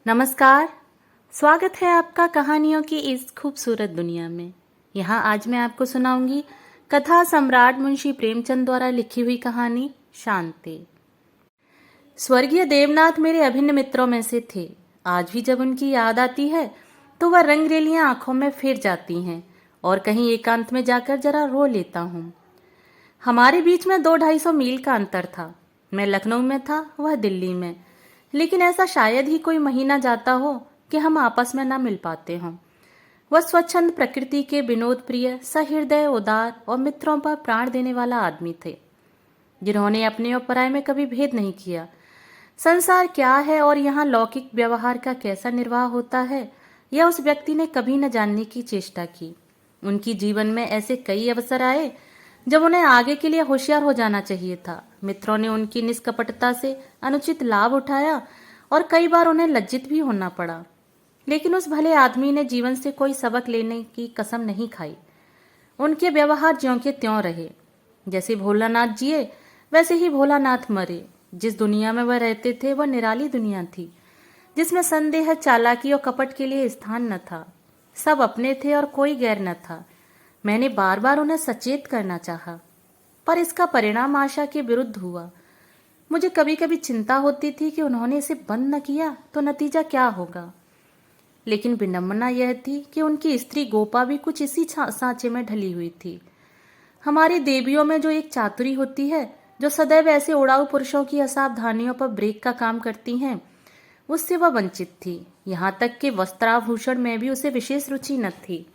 नमस्कार। स्वागत है आपका कहानियों की इस खूबसूरत दुनिया में। यहाँ आज मैं आपको सुनाऊंगी कथा सम्राट मुंशी प्रेमचंद द्वारा लिखी हुई कहानी शांति। स्वर्गीय देवनाथ मेरे अभिन्न मित्रों में से थे। आज भी जब उनकी याद आती है तो वह रंगरेलियां आंखों में फिर जाती हैं और कहीं एकांत में जाकर जरा रो लेता हूँ। हमारे बीच में 200-250 मील का अंतर था। मैं लखनऊ में था, वह दिल्ली में, लेकिन ऐसा शायद ही कोई महीना जाता हो कि हम आपस में ना मिल पाते हों। वह स्वच्छंद प्रकृति के विनोद प्रिय, सहृदय, उदार और मित्रों पर प्राण देने वाला आदमी थे, जिन्होंने अपने और पराये में कभी भेद नहीं किया। संसार क्या है और यहाँ लौकिक व्यवहार का कैसा निर्वाह होता है, यह उस व्यक्ति ने कभी न जानने की चेष्टा की। उनकी जीवन में ऐसे कई अवसर आए जब उन्हें आगे के लिए होशियार हो जाना चाहिए था। मित्रों ने उनकी निष्कपटता से अनुचित लाभ उठाया और कई बार उन्हें लज्जित भी होना पड़ा, लेकिन उस भले आदमी ने जीवन से कोई सबक लेने की कसम नहीं खाई। उनके व्यवहार ज्यों के त्यों रहे। जैसे भोलानाथ जिए वैसे ही भोलानाथ मरे। जिस दुनिया में वह रहते थे वह निराली दुनिया थी, जिसमें संदेह, चालाकी और कपट के लिए स्थान न था। सब अपने थे और कोई गैर न था। मैंने बार बार उन्हें सचेत करना चाहा, पर इसका परिणाम आशा के विरुद्ध हुआ। मुझे कभी कभी चिंता होती थी कि उन्होंने इसे बंद न किया तो नतीजा क्या होगा। लेकिन विडंबना यह थी कि उनकी स्त्री गोपा भी कुछ इसी सांचे में ढली हुई थी। हमारी देवियों में जो एक चातुरी होती है, जो सदैव ऐसे उड़ाऊ पुरुषों की असावधानियों पर ब्रेक का काम करती हैं, उससे वह वंचित थी। यहाँ तक कि वस्त्राभूषण में भी उसे विशेष रुचि न थी।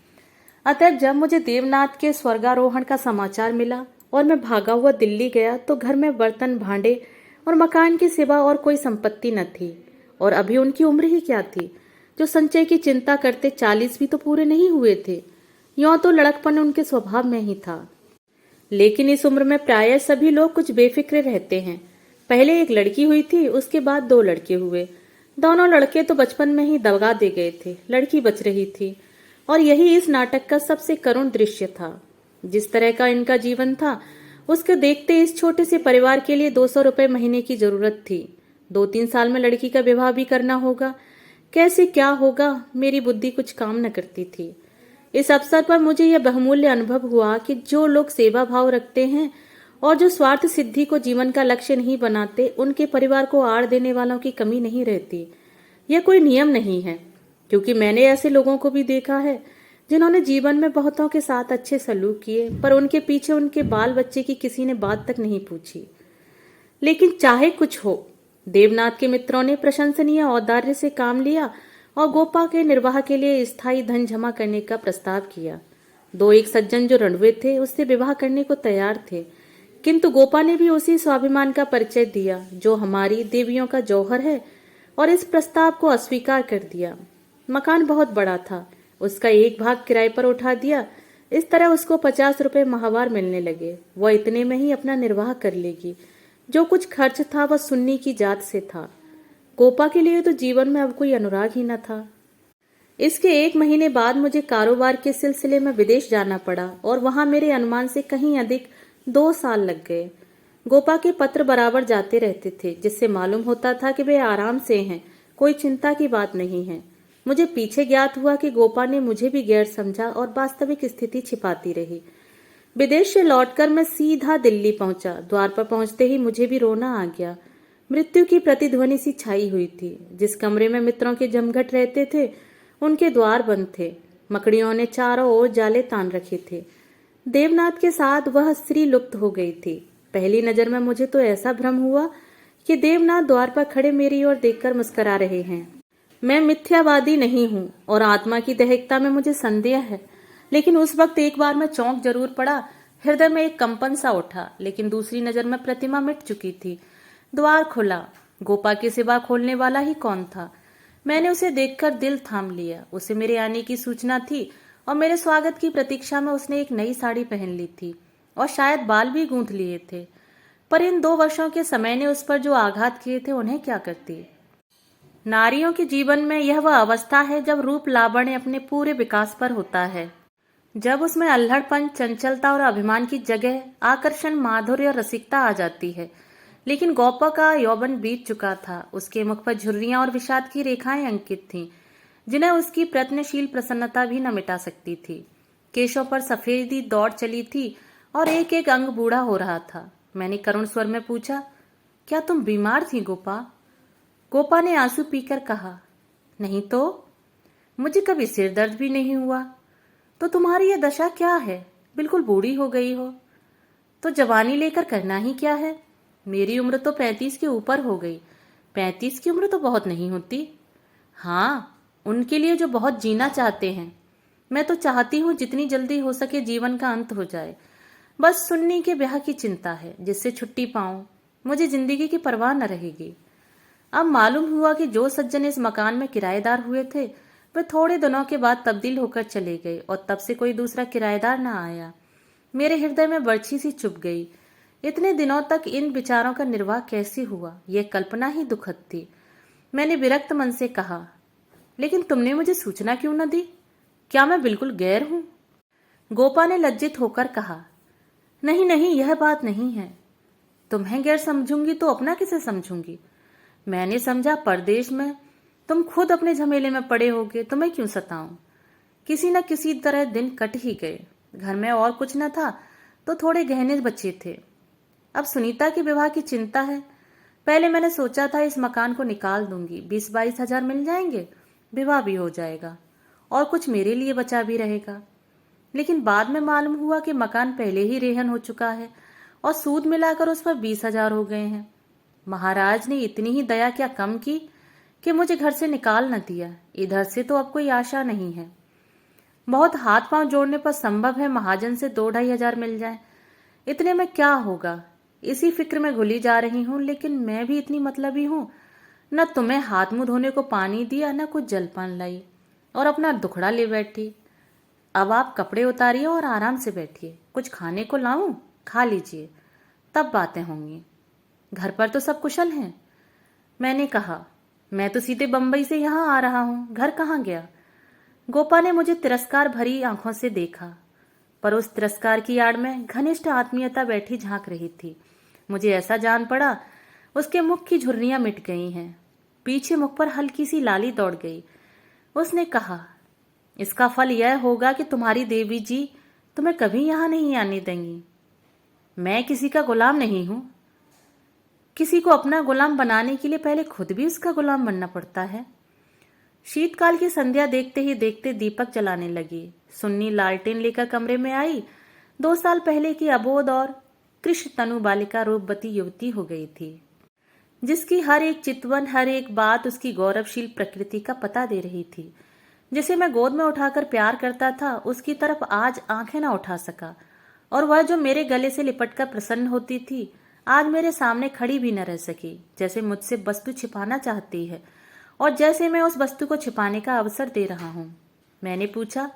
अतः जब मुझे देवनाथ के स्वर्गारोहण का समाचार मिला और मैं भागा हुआ दिल्ली गया तो घर में बर्तन, भांडे और मकान के सिवा और कोई संपत्ति न थी। और अभी उनकी उम्र ही क्या थी जो संचय की चिंता करते। 40 भी तो पूरे नहीं हुए थे। यों तो लड़कपन उनके स्वभाव में ही था, लेकिन इस उम्र में प्रायः सभी लोग कुछ बेफिक्रे रहते हैं। पहले एक लड़की हुई थी, उसके बाद 2 लड़के हुए। दोनों लड़के तो बचपन में ही दगा दे गए थे, लड़की बच रही थी। और यही इस नाटक का सबसे करुण दृश्य था। जिस तरह का इनका जीवन था, उसके देखते इस छोटे से परिवार के लिए 200 रुपए महीने की जरूरत थी। 2-3 साल में लड़की का विवाह भी करना होगा। कैसे क्या होगा, मेरी बुद्धि कुछ काम न करती थी। इस अवसर पर मुझे यह बहुमूल्य अनुभव हुआ कि जो लोग सेवा भाव रखते हैं और जो स्वार्थ सिद्धि को जीवन का लक्ष्य नहीं बनाते, उनके परिवार को आड़ देने वालों की कमी नहीं रहती। यह कोई नियम नहीं है, क्योंकि मैंने ऐसे लोगों को भी देखा है जिन्होंने जीवन में बहुतों के साथ अच्छे सलूक किए, पर उनके पीछे उनके बाल बच्चे की किसी ने बात तक नहीं पूछी। लेकिन चाहे कुछ हो, देवनाथ के मित्रों ने प्रशंसनीय औदार्य से काम लिया और गोपा के निर्वाह के लिए स्थायी धन जमा करने का प्रस्ताव किया। 2-1 सज्जन जो रणवे थे उससे विवाह करने को तैयार थे, किंतु गोपा ने भी उसी स्वाभिमान का परिचय दिया जो हमारी देवियों का जौहर है, और इस प्रस्ताव को अस्वीकार कर दिया। मकान बहुत बड़ा था, उसका एक भाग किराए पर उठा दिया। इस तरह उसको 50 रुपए माहवार मिलने लगे। वह इतने में ही अपना निर्वाह कर लेगी। जो कुछ खर्च था वह सुन्नी की जात से था। गोपा के लिए तो जीवन में अब कोई अनुराग ही न था। इसके 1 महीने बाद मुझे कारोबार के सिलसिले में विदेश जाना पड़ा और वहां मेरे अनुमान से कहीं अधिक 2 साल लग गए। गोपा के पत्र बराबर जाते रहते थे, जिससे मालूम होता था कि वे आराम से हैं, कोई चिंता की बात नहीं है। मुझे पीछे ज्ञात हुआ कि गोपा ने मुझे भी गैर समझा और वास्तविक स्थिति छिपाती रही। विदेश से लौटकर मैं सीधा दिल्ली पहुंचा। द्वार पर पहुंचते ही मुझे भी रोना आ गया। मृत्यु की प्रतिध्वनि सी छाई हुई थी। जिस कमरे में मित्रों के जमघट रहते थे, उनके द्वार बंद थे। मकड़ियों ने चारों ओर जाले तान रखे थे। देवनाथ के साथ वह स्त्री लुप्त हो गई थी। पहली नजर में मुझे तो ऐसा भ्रम हुआ कि देवनाथ द्वार पर खड़े मेरी ओर देखकर मुस्कुरा रहे हैं। मैं मिथ्यावादी नहीं हूं और आत्मा की दहकता में मुझे संदेह है, लेकिन उस वक्त एक बार मैं चौंक जरूर पड़ा। हृदय में एक कंपन सा उठा, लेकिन दूसरी नजर में प्रतिमा मिट चुकी थी। द्वार खुला। गोपा के सिवा खोलने वाला ही कौन था। मैंने उसे देखकर दिल थाम लिया। उसे मेरे आने की सूचना थी और मेरे स्वागत की प्रतीक्षा में उसने एक नई साड़ी पहन ली थी और शायद बाल भी गूंथ लिए थे। पर इन 2 वर्षों के समय ने उस पर जो आघात किए थे, उन्हें क्या करती। नारियों के जीवन में यह वह अवस्था है जब रूप लावण्य अपने पूरे विकास पर होता है, जब उसमें अल्हड़पन, चंचलता और अभिमान की जगह आकर्षण, माधुर्य और रसिकता आ जाती है, लेकिन गोपा का यौवन बीत चुका था। उसके मुख पर झुर्रियां और विषाद की रेखाएं अंकित थीं, जिन्हें उसकी प्रयत्नशील प्रसन्नता भी न मिटा सकती थी। केशों पर सफेदी दौड़ चली थी और एक एक अंग बूढ़ा हो रहा था। मैंने करुण स्वर में पूछा, क्या तुम बीमार थी गोपा? गोपा ने आंसू पीकर कहा, नहीं तो, मुझे कभी सिर दर्द भी नहीं हुआ। तो तुम्हारी यह दशा क्या है? बिल्कुल बूढ़ी हो गई हो। तो जवानी लेकर करना ही क्या है? मेरी उम्र तो 35 के ऊपर हो गई। 35 की उम्र तो बहुत नहीं होती। हाँ, उनके लिए जो बहुत जीना चाहते हैं। मैं तो चाहती हूँ जितनी जल्दी हो सके जीवन का अंत हो जाए। बस सुन्नी के ब्याह की चिंता है, जिससे छुट्टी पाऊं। मुझे जिंदगी की परवाह न रहेगी। अब मालूम हुआ कि जो सज्जन इस मकान में किराएदार हुए थे, वे थोड़े दिनों के बाद तब्दील होकर चले गए और तब से कोई दूसरा किराएदार न आया। मेरे हृदय में बर्छी सी चुभ गई। इतने दिनों तक इन विचारों का निर्वाह कैसे हुआ, यह कल्पना ही दुखद थी। मैंने विरक्त मन से कहा, लेकिन तुमने मुझे सूचना क्यों न दी? क्या मैं बिल्कुल गैर हूं? गोपा ने लज्जित होकर कहा, नहीं नहीं, यह बात नहीं है। तुम्हें गैर समझूंगी तो अपना किसे समझूंगी? मैंने समझा परदेश में तुम खुद अपने झमेले में पड़े होगे, तो मैं क्यों सताऊं? किसी न किसी तरह दिन कट ही गए। घर में और कुछ न था तो थोड़े गहने बचे थे। अब सुनीता के विवाह की चिंता है। पहले मैंने सोचा था इस मकान को निकाल दूंगी, 20-22 हजार मिल जाएंगे, विवाह भी हो जाएगा और कुछ मेरे लिए बचा भी रहेगा। लेकिन बाद में मालूम हुआ कि मकान पहले ही रेहन हो चुका है और सूद मिलाकर उस पर 20 हजार हो गए हैं। महाराज ने इतनी ही दया क्या कम की कि मुझे घर से निकाल न दिया। इधर से तो अब कोई आशा नहीं है। बहुत हाथ पांव जोड़ने पर संभव है महाजन से 2-2.5 हजार मिल जाए। इतने में क्या होगा, इसी फिक्र में घुली जा रही हूं। लेकिन मैं भी इतनी मतलबी हूं, न तुम्हें हाथ मुंह धोने को पानी दिया, न कुछ जलपान लाई और अपना दुखड़ा ले बैठी। अब आप कपड़े उतारिए और आराम से बैठिए। कुछ खाने को लाऊं? खा लीजिए, तब बातें होंगी। घर पर तो सब कुशल हैं? मैंने कहा, मैं तो सीधे बंबई से यहाँ आ रहा हूँ, घर कहाँ गया? गोपा ने मुझे तिरस्कार भरी आंखों से देखा, पर उस तिरस्कार की आड़ में घनिष्ठ आत्मीयता बैठी झांक रही थी। मुझे ऐसा जान पड़ा उसके मुख की झुर्रियां मिट गई हैं। पीछे मुख पर हल्की सी लाली दौड़ गई। उसने कहा, इसका फल यह होगा कि तुम्हारी देवी जी तुम्हें कभी यहां नहीं आने देंगी। मैं किसी का गुलाम नहीं हूं। किसी को अपना गुलाम बनाने के लिए पहले खुद भी उसका गुलाम बनना पड़ता है। शीतकाल की संध्या देखते ही देखते दीपक जलाने लगी। सुन्नी लालटेन लेकर कमरे में आई। 2 साल पहले की अबोध और कृष्ण तनु बालिका रूपवती युवती हो गई थी, जिसकी हर एक चितवन, हर एक बात उसकी गौरवशील प्रकृति का पता दे रही थी। जिसे मैं गोद में उठाकर प्यार करता था, उसकी तरफ आज आंखें न उठा सका। और वह जो मेरे गले से लिपटकर प्रसन्न होती थी, आज मेरे सामने खड़ी भी न रह सकी। जैसे मुझसे वस्तु छिपाना चाहती है और जैसे मैं उस वस्तु को छिपाने का अवसर दे रहा हूं। मैंने पूछा,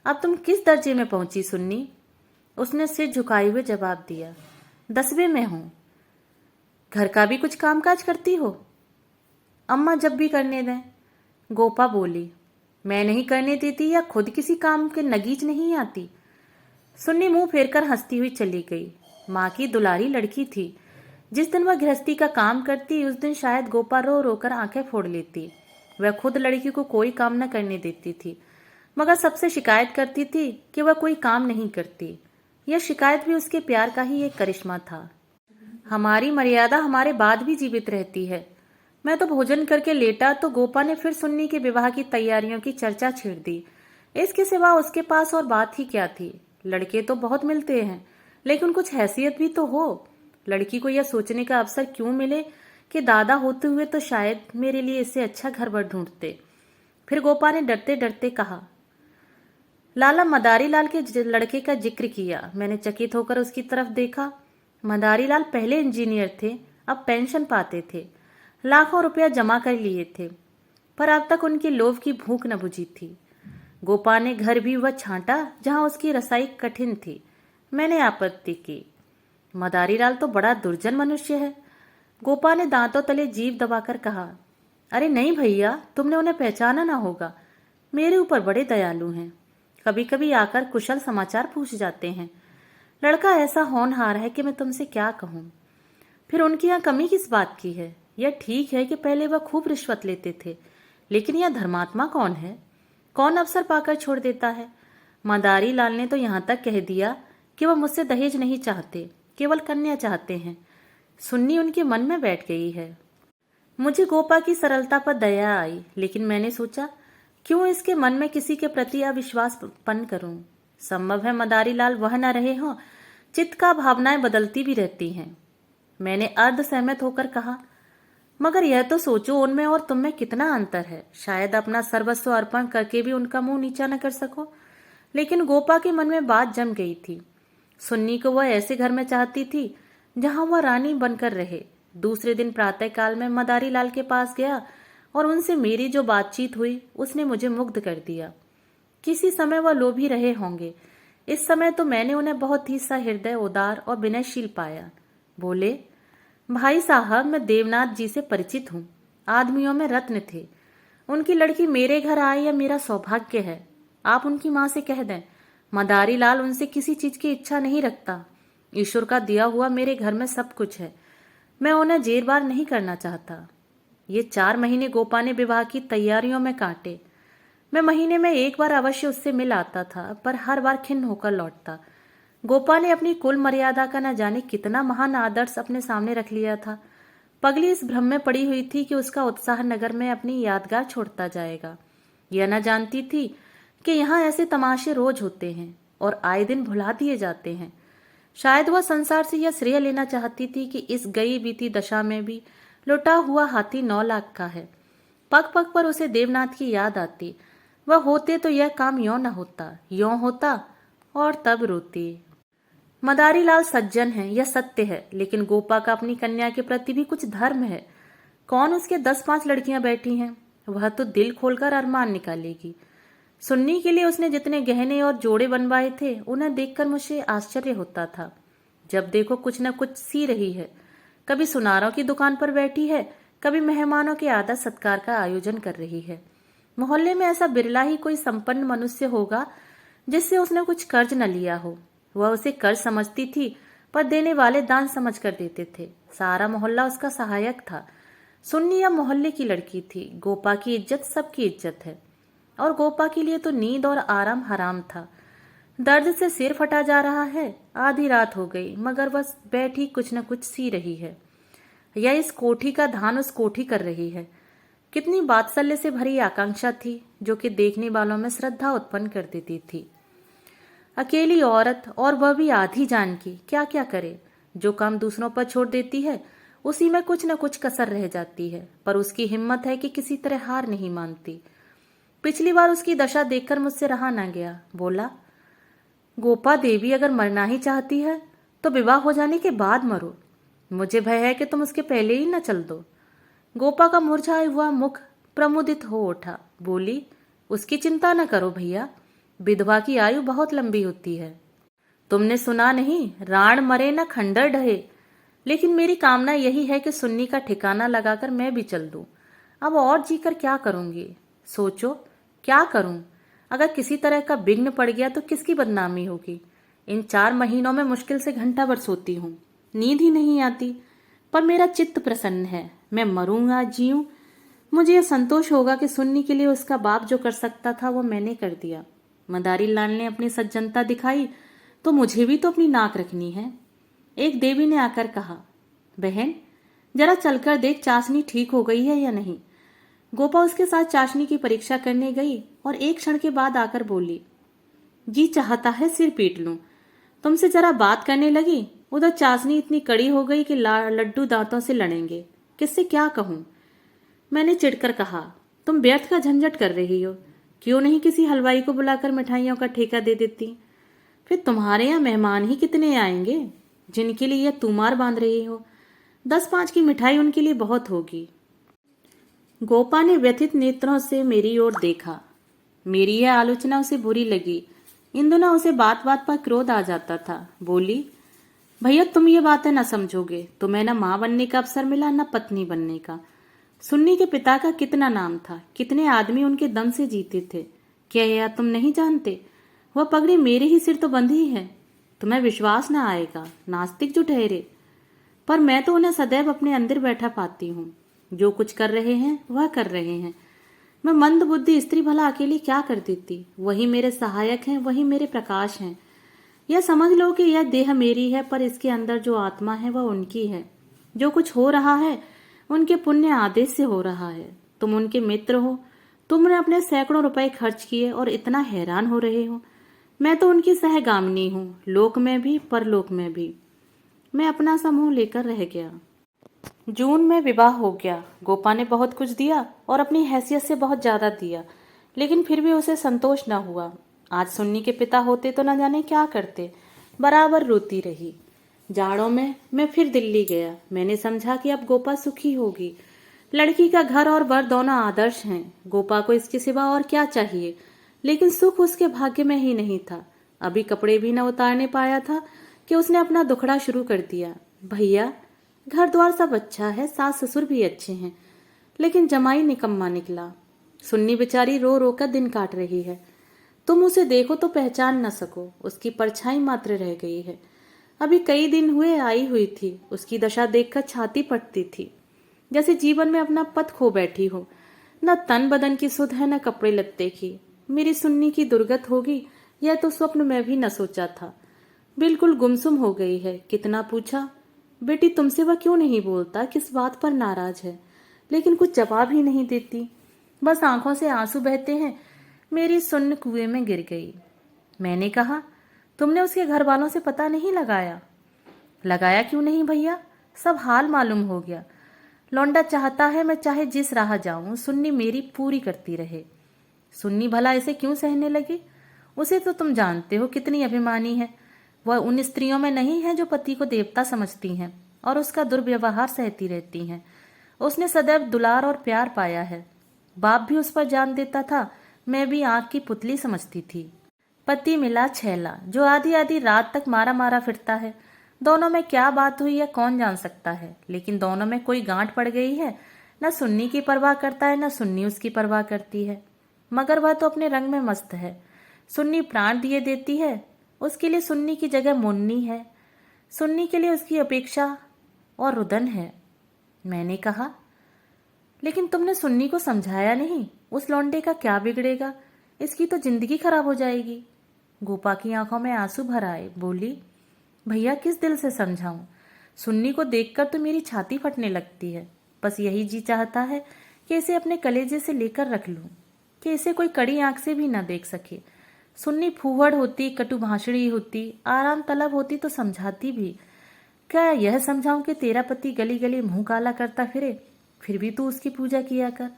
अब तुम किस दर्जे में पहुंची सुन्नी? उसने सिर झुकाए हुए जवाब दिया, 10वें में हूं। घर का भी कुछ कामकाज करती हो? अम्मा जब भी करने दें। गोपा बोली, मैं नहीं करने देती या खुद किसी काम के नगीच नहीं आती? सुन्नी मुंह फेरकर हंसती हुई चली गई। माँ की दुलारी लड़की थी। जिस दिन वह गृहस्थी का काम करती, उस दिन शायद गोपा रो रोकर आंखें फोड़ लेती। वह खुद लड़की को कोई काम न करने देती थी, मगर सबसे शिकायत करती थी कि वह कोई काम नहीं करती। यह शिकायत भी उसके प्यार का ही एक करिश्मा था। हमारी मर्यादा हमारे बाद भी जीवित रहती है। मैं तो भोजन करके लेटा तो गोपा ने फिर सुन्नी के विवाह की तैयारियों की चर्चा छेड़ दी। इसके सिवा उसके पास और बात ही क्या थी? लड़के तो बहुत मिलते हैं, लेकिन कुछ हैसियत भी तो हो। लड़की को यह सोचने का अवसर क्यों मिले कि दादा होते हुए तो शायद मेरे लिए इससे अच्छा घर बर ढूंढते। फिर गोपा ने डरते डरते कहा, लाला मदारी लाल के लड़के का जिक्र किया। मैंने चकित होकर उसकी तरफ देखा। मदारी लाल पहले इंजीनियर थे, अब पेंशन पाते थे। लाखों रुपया जमा कर लिए थे, पर अब तक उनकी लोभ की भूख न बुझी थी। गोपा ने घर भी वह छांटा जहां उसकी रसाई कठिन थी। मैंने आपत्ति की, मदारी लाल तो बड़ा दुर्जन मनुष्य है। गोपा ने दांतों तले जीभ दबाकर कहा, अरे नहीं भैया, तुमने उन्हें पहचाना ना होगा। मेरे ऊपर बड़े दयालु हैं। कभी कभी आकर कुशल समाचार पूछ जाते हैं। लड़का ऐसा होनहार है कि मैं तुमसे क्या कहूं। फिर उनकी यहाँ कमी किस बात की है? यह ठीक है कि पहले वह खूब रिश्वत लेते थे, लेकिन यह धर्मात्मा कौन है? कौन अवसर पाकर छोड़ देता है? मदारी लाल ने तो यहाँ तक कह दिया कि वह मुझसे दहेज नहीं चाहते, केवल कन्या चाहते हैं। सुन्नी उनके मन में बैठ गई है। मुझे गोपा की सरलता पर दया आई, लेकिन मैंने सोचा क्यों इसके मन में किसी के प्रति अविश्वास उत्पन्न करूं। संभव है मदारी लाल वह न रहे हों। चित्त का भावनाएं बदलती भी रहती हैं। मैंने अर्ध सहमत होकर कहा, मगर यह तो सोचो उनमें और तुम में कितना अंतर है। शायद अपना सर्वस्व अर्पण करके भी उनका मुंह नीचा न कर सको। लेकिन गोपा के मन में बात जम गई थी। सुन्नी को वह ऐसे घर में चाहती थी जहां वह रानी बनकर रहे। दूसरे दिन प्रातःकाल में मदारी लाल के पास गया और उनसे मेरी जो बातचीत हुई उसने मुझे मुग्ध कर दिया। किसी समय वह लोभी रहे होंगे। इस समय तो मैंने उन्हें बहुत ही सहृदय, उदार और विनयशील पाया। बोले, भाई साहब, मैं देवनाथ जी से परिचित हूँ। आदमियों में रत्न थे। उनकी लड़की मेरे घर आए यह मेरा सौभाग्य है। आप उनकी माँ से कह दें, मदारी लाल उनसे किसी चीज की इच्छा नहीं रखता। ईश्वर का दिया हुआ मेरे घर में सब कुछ है। मैं उन्हें जेर बार नहीं करना चाहता। ये 4 महीने गोपा ने विवाह की तैयारियों में काटे। मैं महीने में एक बार अवश्य उससे मिल आता था, पर हर बार खिन्न होकर लौटता। गोपा ने अपनी कुल मर्यादा का न जाने कितना महान आदर्श अपने सामने रख लिया था। पगली इस भ्रम में पड़ी हुई थी कि उसका उत्साह नगर में अपनी यादगार छोड़ता जाएगा। यह न जानती थी कि यहाँ ऐसे तमाशे रोज होते हैं और आए दिन भुला दिए जाते हैं। शायद वह संसार से यह श्रेय लेना चाहती थी कि इस गई बीती दशा में भी लुटा हुआ हाथी 9 लाख का है। पग पग पर उसे देवनाथ की याद आती। वह होते तो यह काम यों न होता, यों होता और तब रोती। मदारी लाल सज्जन है, यह सत्य है, लेकिन गोपा का अपनी कन्या के प्रति भी कुछ धर्म है। कौन उसके 10-5 लड़कियां बैठी हैं, वह तो दिल खोलकर अरमान निकालेगी। सुन्नी के लिए उसने जितने गहने और जोड़े बनवाए थे उन्हें देखकर मुझे आश्चर्य होता था। जब देखो कुछ न कुछ सी रही है। कभी सुनारों की दुकान पर बैठी है, कभी मेहमानों के आदर सत्कार का आयोजन कर रही है। मोहल्ले में ऐसा बिरला ही कोई संपन्न मनुष्य होगा जिससे उसने कुछ कर्ज न लिया हो। वह उसे कर्ज समझती थी, पर देने वाले दान समझ कर देते थे। सारा मोहल्ला उसका सहायक था। सुन्नी अब मोहल्ले की लड़की थी। गोपा की इज्जत सबकी इज्जत है, और गोपा के लिए तो नींद और आराम हराम था। दर्द से सिर फटा जा रहा है। आधी रात हो गई, मगर बस बैठी कुछ न कुछ सी रही है। यह इस कोठी का ध्यान उस कोठी कर रही है। कितनी वात्सल्य से भरी आकांक्षा थी, जो कि देखने वालों में श्रद्धा उत्पन्न कर देती थी। अकेली औरत, और वह भी आधी जान की, क्या क्या करे। जो काम दूसरों पर छोड़ देती है उसी में कुछ न कुछ कसर रह जाती है, पर उसकी हिम्मत है कि किसी तरह हार नहीं मानती। पिछली बार उसकी दशा देखकर मुझसे रहा न गया। बोला, गोपा देवी अगर मरना ही चाहती है तो विवाह हो जाने के बाद मरो। मुझे भय है कि तुम उसके पहले ही न चल दो। गोपा का मुरझाया हुआ मुख प्रमुदित हो उठा। बोली, उसकी चिंता न करो भैया, विधवा की आयु बहुत लंबी होती है। तुमने सुना नहीं, राण मरे न खंडर ढहे। लेकिन मेरी कामना यही है कि सुन्नी का ठिकाना लगाकर मैं भी चल दूं। अब और जीकर क्या करूंगी? सोचो, क्या करूं? अगर किसी तरह का विघ्न पड़ गया तो किसकी बदनामी होगी? इन 4 महीनों में मुश्किल से घंटा भर सोती हूँ, नींद ही नहीं आती, पर मेरा चित्त प्रसन्न है। मैं मरूंगा जीऊं, मुझे यह संतोष होगा कि सुन्नी के लिए उसका बाप जो कर सकता था वो मैंने कर दिया। मदारी लाल ने अपनी सज्जनता दिखाई तो मुझे भी तो अपनी नाक रखनी है। एक देवी ने आकर कहा, बहन जरा चलकर देख चाशनी ठीक हो गई है या नहीं। गोपा उसके साथ चाशनी की परीक्षा करने गई और एक क्षण के बाद आकर बोली, जी चाहता है सिर पीट लूं। तुमसे जरा बात करने लगी, उधर चाशनी इतनी कड़ी हो गई कि लड्डू दांतों से लड़ेंगे। किससे क्या कहूं? मैंने चिढ़कर कहा, तुम व्यर्थ का झंझट कर रही हो। क्यों नहीं किसी हलवाई को बुलाकर मिठाइयों का ठेका दे देती? फिर तुम्हारे यहाँ मेहमान ही कितने आएंगे जिनके लिए यह तुमार बांध रही हो। 10-5 की मिठाई उनके लिए बहुत होगी। गोपा ने व्यथित नेत्रों से मेरी ओर देखा। मेरी यह आलोचना उसे बुरी लगी। इन दिनों उसे बात बात पर क्रोध आ जाता था। बोली, भैया तुम ये बातें न समझोगे। तुम्हें न माँ बनने का अवसर मिला, न पत्नी बनने का। सुन्नी के पिता का कितना नाम था, कितने आदमी उनके दम से जीते थे। क्या यह तुम नहीं जानते? वह पगड़ी मेरे ही सिर तो बंधी है। तुम्हें विश्वास न आएगा, नास्तिक जो ठहरे। पर मैं तो उन्हें सदैव अपने अंदर बैठा पाती हूँ। जो कुछ कर रहे हैं वह कर रहे हैं। मैं मंद बुद्धि स्त्री भला अकेली क्या कर देती। वही मेरे सहायक हैं, वही मेरे प्रकाश हैं। यह समझ लो कि यह देह मेरी है, पर इसके अंदर जो आत्मा है वह उनकी है। जो कुछ हो रहा है उनके पुण्य आदेश से हो रहा है। तुम उनके मित्र हो, तुमने अपने सैकड़ों रुपए खर्च किए और इतना हैरान हो रहे हो। मैं तो उनकी सहगामिनी हूँ, लोक में भी परलोक में भी। मैं अपना समूह लेकर रह गया। जून में विवाह हो गया। गोपा ने बहुत कुछ दिया और अपनी हैसियत से बहुत ज्यादा दिया, लेकिन फिर भी उसे संतोष न हुआ। आज सुन्नी के पिता होते तो न जाने क्या करते। बराबर रोती रही। जाड़ों में मैं फिर दिल्ली गया। मैंने समझा कि अब गोपा सुखी होगी। लड़की का घर और वर दोनों आदर्श हैं। गोपा को इसके सिवा और क्या चाहिए, लेकिन सुख उसके भाग्य में ही नहीं था। अभी कपड़े भी न उतारने पाया था कि उसने अपना दुखड़ा शुरू कर दिया। भैया, घर द्वार सब अच्छा है, सास ससुर भी अच्छे हैं, लेकिन जमाई निकम्मा निकला। सुन्नी बेचारी रो रो कर दिन काट रही है। तुम उसे देखो तो पहचान न सको, उसकी परछाई मात्र रह गई है। अभी कई दिन हुए आई हुई थी। उसकी दशा देखकर छाती पटती थी, जैसे जीवन में अपना पथ खो बैठी हो। न तन बदन की सुध है, न कपड़े लत्ते की। मेरी सुन्नी की दुर्गत होगी यह तो स्वप्न में भी न सोचा था। बिल्कुल गुमसुम हो गई है। कितना पूछा, बेटी तुमसे वह क्यों नहीं बोलता, किस बात पर नाराज है, लेकिन कुछ जवाब ही नहीं देती। बस आंखों से आंसू बहते हैं। मेरी सुन्न कुएं में गिर गई। मैंने कहा, तुमने उसके घर वालों से पता नहीं लगाया? लगाया क्यों नहीं भैया, सब हाल मालूम हो गया। लौंडा चाहता है मैं चाहे जिस राह जाऊं सुन्नी मेरी पूरी करती रहे। सुन्नी भला इसे क्यों सहने लगी? उसे तो तुम जानते हो कितनी अभिमानी है। वह उन स्त्रियों में नहीं है जो पति को देवता समझती हैं और उसका दुर्व्यवहार सहती रहती हैं। उसने सदैव दुलार और प्यार पाया है। बाप भी उस पर जान देता था, मैं भी आंख की पुतली समझती थी। पति मिला छैला, जो आधी आधी रात तक मारा मारा फिरता है। दोनों में क्या बात हुई है कौन जान सकता है, लेकिन दोनों में कोई गांठ पड़ गई है। न सुन्नी की परवाह करता है, न सुन्नी उसकी परवाह करती है। मगर वह तो अपने रंग में मस्त है। सुन्नी प्राण दिए देती है, उसके लिए सुन्नी की जगह मुन्नी है। सुन्नी के लिए उसकी अपेक्षा और रुदन है। मैंने कहा, लेकिन तुमने सुन्नी को समझाया नहीं। उस लौंडे का क्या बिगड़ेगा, इसकी तो जिंदगी खराब हो जाएगी। गोपा की आंखों में आंसू भर आए। बोली, भैया किस दिल से समझाऊं? सुन्नी को देखकर तो मेरी छाती फटने लगती है। बस यही जी चाहता है कि इसे अपने कलेजे से लेकर रख लूं, कि इसे कोई कड़ी आंख से भी न देख सके। सुन्नी फूहड़ होती, कटु भाषणी होती, आराम तलब होती तो समझाती भी। क्या यह समझाऊं कि तेरा पति गली गली मुंह काला करता फिरे, फिर भी तू उसकी पूजा किया कर?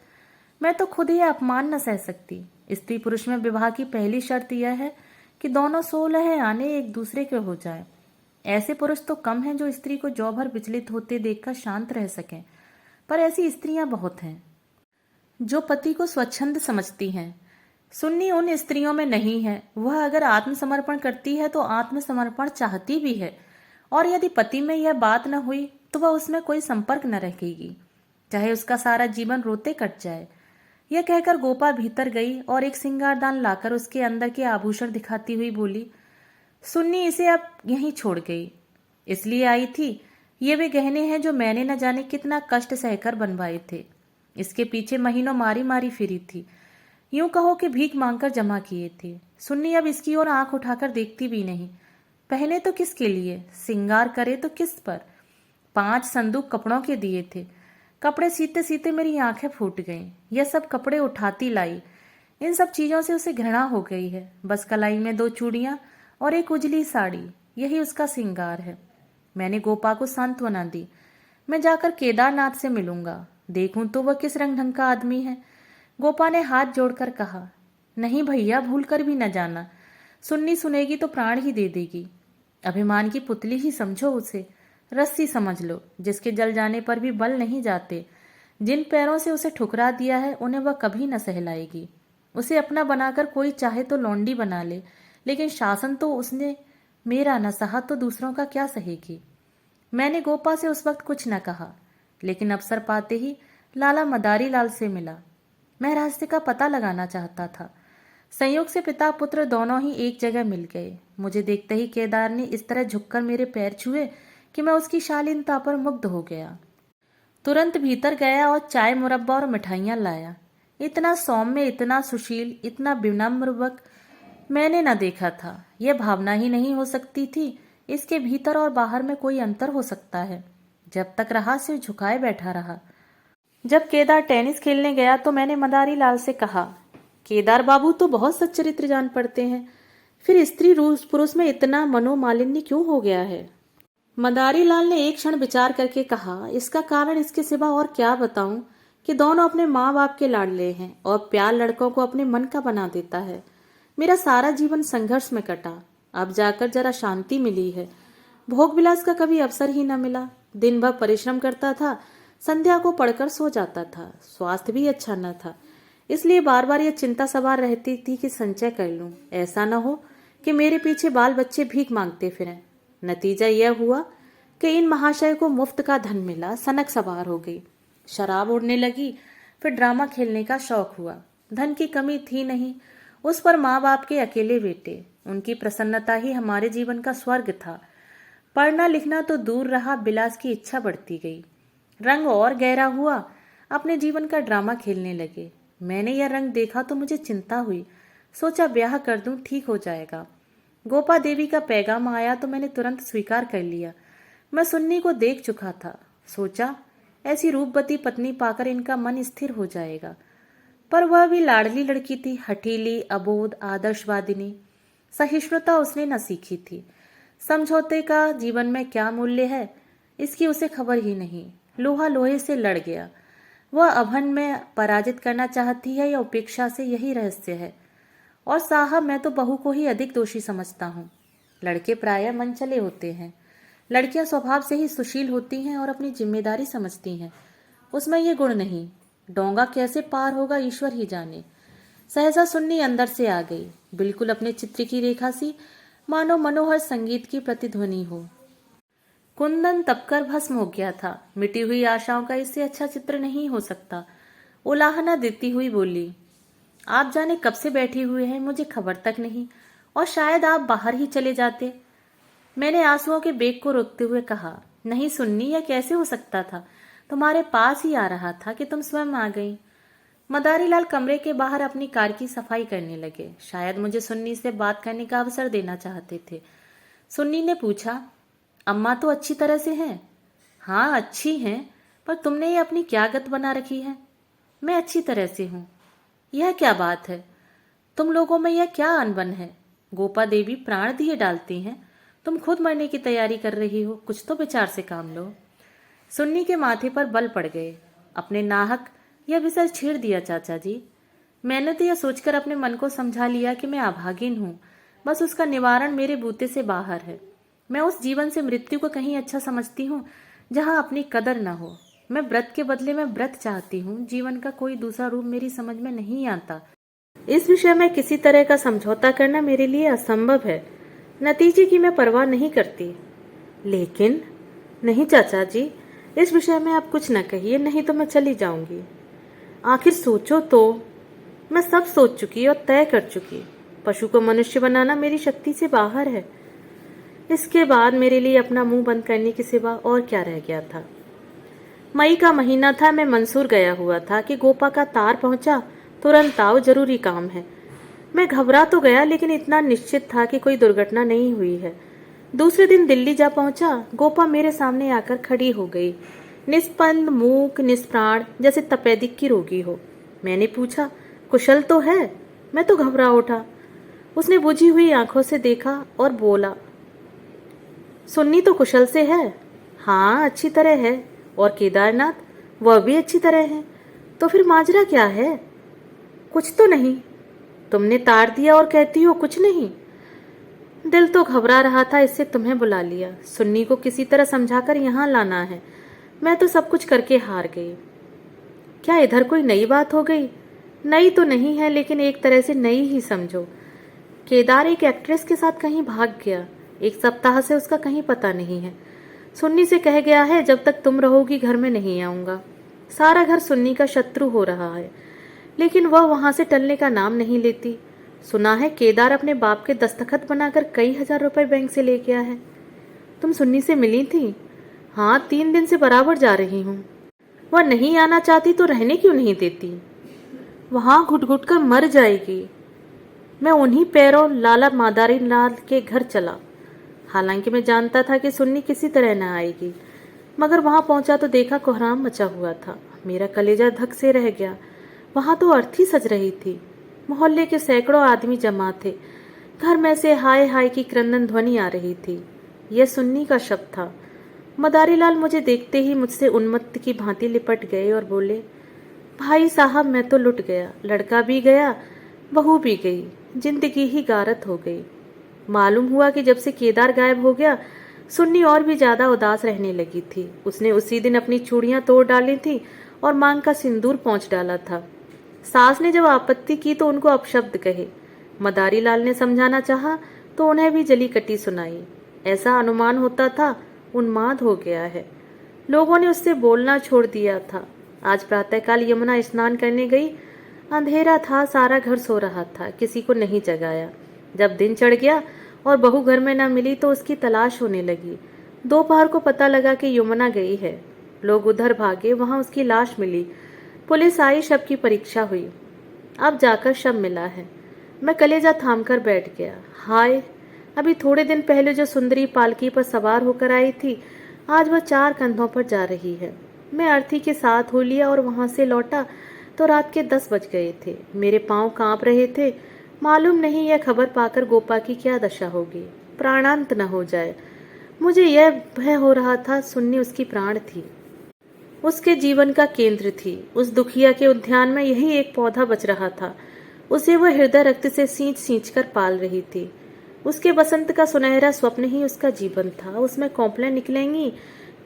मैं तो खुद ही अपमान न सह सकती। स्त्री पुरुष में विवाह की पहली शर्त यह है कि दोनों 16 आने एक दूसरे के हो जाए। ऐसे पुरुष तो कम हैं जो स्त्री को जौ भर विचलित होते देखकर शांत रह सकें, पर ऐसी स्त्रियां बहुत हैं जो पति को स्वच्छंद समझती हैं। सुन्नी उन स्त्रियों में नहीं है। वह अगर आत्मसमर्पण करती है तो आत्मसमर्पण चाहती भी है, और यदि पति में यह बात न हुई तो वह उसमें कोई संपर्क न रखेगी, चाहे उसका सारा जीवन रोते कट जाए। यह कहकर गोपा भीतर गई और एक सिंगारदान लाकर उसके अंदर के आभूषण दिखाती हुई बोली, सुन्नी इसे अब यहीं छोड़ गई। इसलिए आई थी, ये वे गहने हैं जो मैंने न जाने कितना कष्ट सहकर बनवाए थे। इसके पीछे महीनों मारी मारी फिरी थी। यूं कहो कि भीख मांगकर जमा किए थे। सुन्नी अब इसकी ओर आंख उठाकर देखती भी नहीं। पहने तो किसके लिए, सिंगार करे तो किस पर? 5 संदूक कपड़ों के दिए थे। कपड़े सीते सीते मेरी आंखें फूट गईं। यह सब कपड़े उठाती लाई। इन सब चीजों से उसे घृणा हो गई है। बस कलाई में 2 चूड़ियां और एक उजली साड़ी, यही उसका सिंगार है। मैंने गोपा को सांत्वना दी। मैं जाकर केदारनाथ से मिलूंगा, देखूं तो वह किस रंग ढंग का आदमी है। गोपा ने हाथ जोड़कर कहा, नहीं भैया, भूल कर भी न जाना। सुन्नी सुनेगी तो प्राण ही दे देगी। अभिमान की पुतली ही समझो उसे, रस्सी समझ लो, जिसके जल जाने पर भी बल नहीं जाते। जिन पैरों से उसे ठुकरा दिया है उन्हें वह कभी न सहलाएगी। उसे अपना बनाकर कोई चाहे तो लौंडी बना ले, लेकिन शासन तो उसने मेरा न सहा तो दूसरों का क्या सहेगी। मैंने गोपा से उस वक्त कुछ न कहा, लेकिन अवसर पाते ही लाला मदारी लाल से मिला। मैं रहस्य का पता लगाना चाहता था। संयोग से पिता पुत्र दोनों ही एक जगह मिल गए। मुझे देखते ही केदार ने इस तरह झुककर मेरे पैर छुए कि मैं उसकी शालीनता पर मुग्ध हो गया। तुरंत भीतर गया और चाय, मुरब्बा और मिठाइयाँ लाया। इतना सौम्य, इतना सुशील, इतना विनम्र मैंने न देखा था। यह भावना ही नहीं हो सकती थी इसके भीतर और बाहर में कोई अंतर हो सकता है। जब तक रहा सिर झुकाए बैठा रहा। जब केदार टेनिस खेलने गया तो मैंने मदारी लाल से कहा, केदार बाबू तो बहुत सच्चरित्र जान पड़ते हैं, फिर स्त्री पुरुष में इतना मनोमालिन्य क्यों हो गया है? मदारी लाल ने एक क्षण विचार करके कहा, इसका कारण इसके सिवा और क्या बताऊं कि दोनों अपने माँ बाप के लाडले हैं और प्यार लड़कों को अपने मन का बना देता है। मेरा सारा जीवन संघर्ष में कटा, अब जाकर जरा शांति मिली है। भोग विलास का कभी अवसर ही न मिला। दिन भर परिश्रम करता था, संध्या को पढ़कर सो जाता था। स्वास्थ्य भी अच्छा न था, इसलिए बार बार यह चिंता सवार रहती थी कि संचय कर लूं, ऐसा न हो कि मेरे पीछे बाल बच्चे भीख मांगते फिरें। नतीजा यह हुआ कि इन महाशय को मुफ्त का धन मिला, सनक सवार हो गई, शराब उड़ने लगी, फिर ड्रामा खेलने का शौक हुआ। धन की कमी थी नहीं, उस पर माँ बाप के अकेले बेटे, उनकी प्रसन्नता ही हमारे जीवन का स्वर्ग था। पढ़ना लिखना तो दूर रहा, बिलास की इच्छा बढ़ती गई। रंग और गहरा हुआ, अपने जीवन का ड्रामा खेलने लगे। मैंने यह रंग देखा तो मुझे चिंता हुई, सोचा ब्याह कर दूं, ठीक हो जाएगा। गोपा देवी का पैगाम आया तो मैंने तुरंत स्वीकार कर लिया। मैं सुन्नी को देख चुका था, सोचा ऐसी रूपवती पत्नी पाकर इनका मन स्थिर हो जाएगा। पर वह भी लाडली लड़की थी, हठीली, अबोध, आदर्शवादिनी। सहिष्णुता उसने न सीखी थी। समझौते का जीवन में क्या मूल्य है, इसकी उसे खबर ही नहीं। लोहा लोहे से लड़ गया। वह अभन में पराजित करना चाहती है या उपेक्षा से, यही रहस्य है। और साहब, मैं तो बहू को ही अधिक दोषी समझता हूँ। लड़के प्रायः मनचले होते हैं, लड़कियां स्वभाव से ही सुशील होती हैं और अपनी जिम्मेदारी समझती हैं। उसमें ये गुण नहीं। डोंगा कैसे पार होगा ईश्वर ही जाने। सहसा सुन्नी अंदर से आ गई, बिल्कुल अपने चित्र की रेखा सी, मानो मनोहर संगीत की प्रतिध्वनि हो। कुंदन तपकर भस्म हो गया था। मिटी हुई आशाओं का इससे अच्छा चित्र नहीं हो सकता। उलाहना देती हुई बोली, आप जाने कब से बैठे हुए हैं, मुझे खबर तक नहीं, और शायद आप बाहर ही चले जाते। मैंने आंसुओं के बेग को रोकते हुए कहा, नहीं सुन्नी, यह कैसे हो सकता था? तुम्हारे पास ही आ रहा था कि तुम स्वयं आ गई। मदारीलाल कमरे के बाहर अपनी कार की सफाई करने लगे। शायद मुझे सुन्नी से बात करने का अवसर देना चाहते थे। सुन्नी ने पूछा, अम्मा तो अच्छी तरह से हैं? हाँ, अच्छी हैं, पर तुमने ये अपनी क्या गत बना रखी है? मैं अच्छी तरह से हूँ। यह क्या बात है? तुम लोगों में यह क्या अनबन है? गोपा देवी प्राण दिए डालती हैं, तुम खुद मरने की तैयारी कर रही हो। कुछ तो विचार से काम लो। सुन्नी के माथे पर बल पड़ गए। अपने नाहक यह विषय छेड़ दिया चाचा जी। मैंने तो यह सोचकर अपने मन को समझा लिया कि मैं अभागिन हूँ, बस उसका निवारण मेरे बूते से बाहर है। मैं उस जीवन से मृत्यु को कहीं अच्छा समझती हूँ जहाँ अपनी कदर न हो। मैं व्रत के बदले में व्रत चाहती हूँ। जीवन का कोई दूसरा रूप मेरी समझ में नहीं आता। इस विषय में किसी तरह का समझौता करना मेरे लिए असंभव है। नतीजे की मैं परवाह नहीं करती। लेकिन नहीं चाचा जी, इस विषय में आप कुछ न कहिए, नहीं तो मैं चली जाऊंगी। आखिर सोचो तो। मैं सब सोच चुकी और तय कर चुकी। पशु को मनुष्य बनाना मेरी शक्ति से बाहर है। इसके बाद मेरे लिए अपना मुंह बंद करने के सिवा और क्या रह गया था? मई का महीना था। मैं मंसूर गया हुआ था कि गोपा का तार पहुंचा, तुरंत आओ, जरूरी काम है। मैं घबरा तो गया, लेकिन इतना निश्चित था कि कोई दुर्घटना नहीं हुई है। दूसरे दिन दिल्ली जा पहुंचा। गोपा मेरे सामने आकर खड़ी हो गई, निस्पंद, मूक, निष्प्राण, जैसे तपेदिक की रोगी हो। मैंने पूछा, कुशल तो है? मैं तो घबरा उठा। उसने बुझी हुई आंखों से देखा और बोला, सुन्नी तो कुशल से है। हाँ, अच्छी तरह है। और केदारनाथ, वह भी अच्छी तरह है। तो फिर माजरा क्या है? कुछ तो नहीं। तुमने तार दिया और कहती हो कुछ नहीं। दिल तो घबरा रहा था, इससे तुम्हें बुला लिया। सुन्नी को किसी तरह समझाकर यहाँ लाना है। मैं तो सब कुछ करके हार गई। क्या इधर कोई नई बात हो गई? नई तो नहीं है, लेकिन एक तरह से नई ही समझो। केदार एक एक्ट्रेस के साथ कहीं भाग गया। 1 सप्ताह से उसका कहीं पता नहीं है। सुन्नी से कह गया है, जब तक तुम रहोगी घर में नहीं आऊंगा। सारा घर सुन्नी का शत्रु हो रहा है, लेकिन वह वहां से टलने का नाम नहीं लेती। सुना है केदार अपने बाप के दस्तखत बनाकर कई हजार रुपए बैंक से ले गया है। तुम सुन्नी से मिली थी? हाँ, 3 दिन से बराबर जा रही हूँ। वह नहीं आना चाहती तो रहने क्यों नहीं देती? वहां घुट घुट कर मर जाएगी। मैं उन्हीं पैरों लाला मादारी लाल के घर चला। हालांकि मैं जानता था कि सुन्नी किसी तरह न आएगी, मगर वहां पहुंचा तो देखा कोहराम मचा हुआ था। मेरा कलेजा धक से रह गया। वहां तो अर्थी सज रही थी। मोहल्ले के सैकड़ों आदमी जमा थे। घर में से हाय हाय की क्रंदन ध्वनि आ रही थी। यह सुन्नी का शब्द था। मदारी लाल मुझे देखते ही मुझसे उन्मत्त की भांति लिपट गए और बोले, भाई साहब, मैं तो लुट गया। लड़का भी गया, बहू भी गई, जिंदगी ही गारत हो गई। मालूम हुआ कि जब से केदार गायब हो गया, सुन्नी और भी ज्यादा उदास रहने लगी थी। उसने उसी दिन अपनी चूड़ियां तोड़ डाली थी और मांग का सिंदूर पोंछ डाला था। सास ने जब आपत्ति की तो उनको अपशब्द कहे। मदारी लाल ने समझाना चाहा तो उन्हें भी जली कटी सुनाई। ऐसा अनुमान होता था उन्माद हो गया है। लोगों ने उससे बोलना छोड़ दिया था। आज प्रातःकाल यमुना स्नान करने गई। अंधेरा था, सारा घर सो रहा था, किसी को नहीं जगाया। जब दिन चढ़ गया और बहू घर में न मिली तो उसकी तलाश होने लगी। दोपहर को पता लगा कि यमुना गई है। लोग उधर भागे, वहां उसकी लाश मिली। पुलिस आई, शव की परीक्षा हुई। अब जाकर शव मिला है। मैं कलेजा थाम कर बैठ गया। हाय, अभी थोड़े दिन पहले जो सुंदरी पालकी पर सवार होकर आई थी, आज वह 4 कंधों पर जा रही है। मैं अर्थी के साथ हो लिया और वहां से लौटा तो रात के 10 बज गए थे। मेरे पांव कांप रहे थे। मालूम नहीं यह खबर पाकर गोपा की क्या दशा होगी, प्राणांत न हो जाए। मुझे यह भय हो रहा था। सुन्नी उसकी प्राण थी, उसके जीवन का केंद्र थी। उस दुखिया के उद्यान में यही एक पौधा बच रहा था। उसे वह हृदय रक्त से सींच सींच कर पाल रही थी। उसके बसंत का सुनहरा स्वप्न ही उसका जीवन था। उसमें कोंपलें निकलेंगी,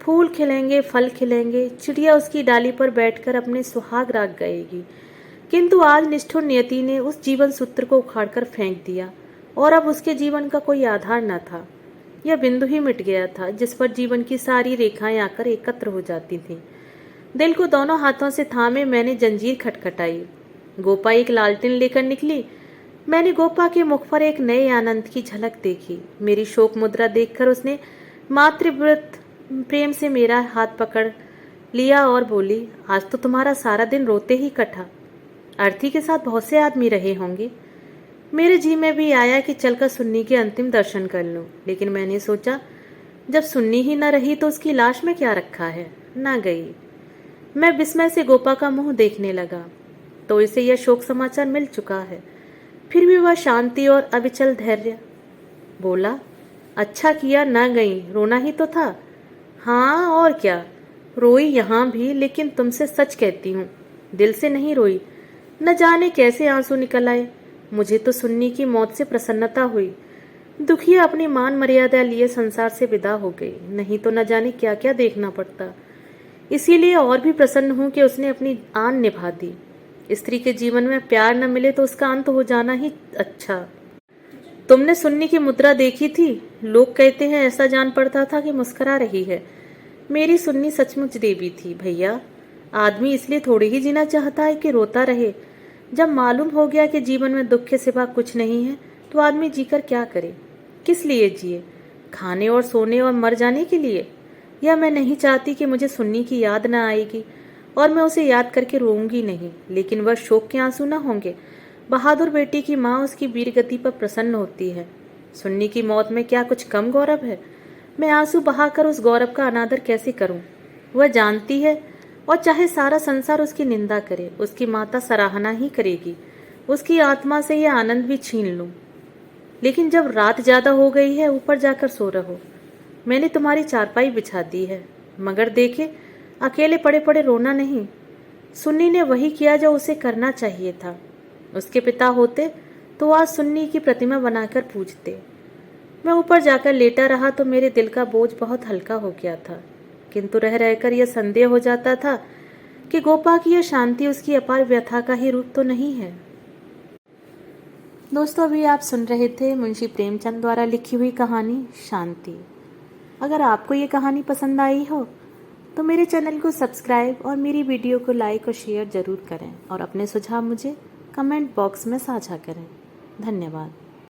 फूल खिलेंगे, फल खिलेंगे, चिड़िया उसकी डाली पर बैठकर अपने सुहाग राग गाएगी। किंतु आज निष्ठुर नियति ने उस जीवन सूत्र को उखाड़कर फेंक दिया और अब उसके जीवन का कोई आधार न था। यह बिंदु ही मिट गया था जिस पर जीवन की सारी रेखाएं आकर एकत्र हो जाती थीं। दिल को दोनों हाथों से थामे मैंने जंजीर खटखटाई। गोपा एक लालटेन लेकर निकली। मैंने गोपा के मुख पर एक नए आनंद की झलक देखी। मेरी शोक मुद्रा देखकर उसने मातृव्रत प्रेम से मेरा हाथ पकड़ लिया और बोली, आज तो तुम्हारा सारा दिन रोते ही कटा। अर्थी के साथ बहुत से आदमी रहे होंगे। मेरे जी में भी आया कि चलकर सुन्नी के अंतिम दर्शन कर लूं, लेकिन मैंने सोचा जब सुन्नी ही न रही तो उसकी लाश में क्या रखा है। ना गई। मैं विस्मय से गोपा का मुंह देखने लगा तो इसे यह शोक समाचार मिल चुका है। फिर भी वह शांति और अविचल धैर्य। बोला, अच्छा किया ना गई, रोना ही तो था। हाँ और क्या, रोई यहाँ भी, लेकिन तुमसे सच कहती हूँ, दिल से नहीं रोई। न जाने कैसे आंसू निकल आए। मुझे तो सुन्नी की मौत से प्रसन्नता हुई। दुखिया अपनी मान मर्यादा लिए संसार से विदा हो गई, नहीं तो न जाने क्या क्या देखना पड़ता। इसीलिए और भी प्रसन्न हूं कि उसने अपनी आन निभा दी। स्त्री के जीवन में प्यार न मिले तो उसका अंत हो जाना ही अच्छा। तुमने सुन्नी की मुद्रा देखी थी? लोग कहते हैं ऐसा जान पड़ता था कि मुस्कुरा रही है। मेरी सुन्नी सचमुच देवी थी भैया। आदमी इसलिए थोड़ी ही जीना चाहता है कि रोता रहे। जब मालूम हो गया कि जीवन में दुख के सिवा कुछ नहीं है तो आदमी जीकर क्या करे, किस लिए जिए? खाने और सोने और मर जाने के लिए? या मैं नहीं चाहती कि मुझे सुन्नी की याद न आएगी और मैं उसे याद करके रोऊंगी नहीं, लेकिन वह शोक के आंसू न होंगे। बहादुर बेटी की माँ उसकी वीरगति पर प्रसन्न होती है। सुन्नी की मौत में क्या कुछ कम गौरव है? मैं आंसू बहाकर उस गौरव का अनादर कैसे करूं? वह जानती है, और चाहे सारा संसार उसकी निंदा करे, उसकी माता सराहना ही करेगी। उसकी आत्मा से यह आनंद भी छीन लूं। लेकिन जब रात ज्यादा हो गई है, ऊपर जाकर सो रहो। मैंने तुम्हारी चारपाई बिछा दी है, मगर देखे अकेले पड़े पड़े रोना नहीं। सुन्नी ने वही किया जो उसे करना चाहिए था। उसके पिता होते तो आज सुन्नी की प्रतिमा बनाकर पूजते। मैं ऊपर जाकर लेटा रहा तो मेरे दिल का बोझ बहुत हल्का हो गया था, किंतु रह रहकर यह संदेह हो जाता था कि गोपा की यह शांति उसकी अपार व्यथा का ही रूप तो नहीं है। दोस्तों, अभी आप सुन रहे थे मुंशी प्रेमचंद द्वारा लिखी हुई कहानी शांति। अगर आपको ये कहानी पसंद आई हो तो मेरे चैनल को सब्सक्राइब और मेरी वीडियो को लाइक और शेयर जरूर करें और अपने सुझाव मुझे कमेंट बॉक्स में साझा करें। धन्यवाद।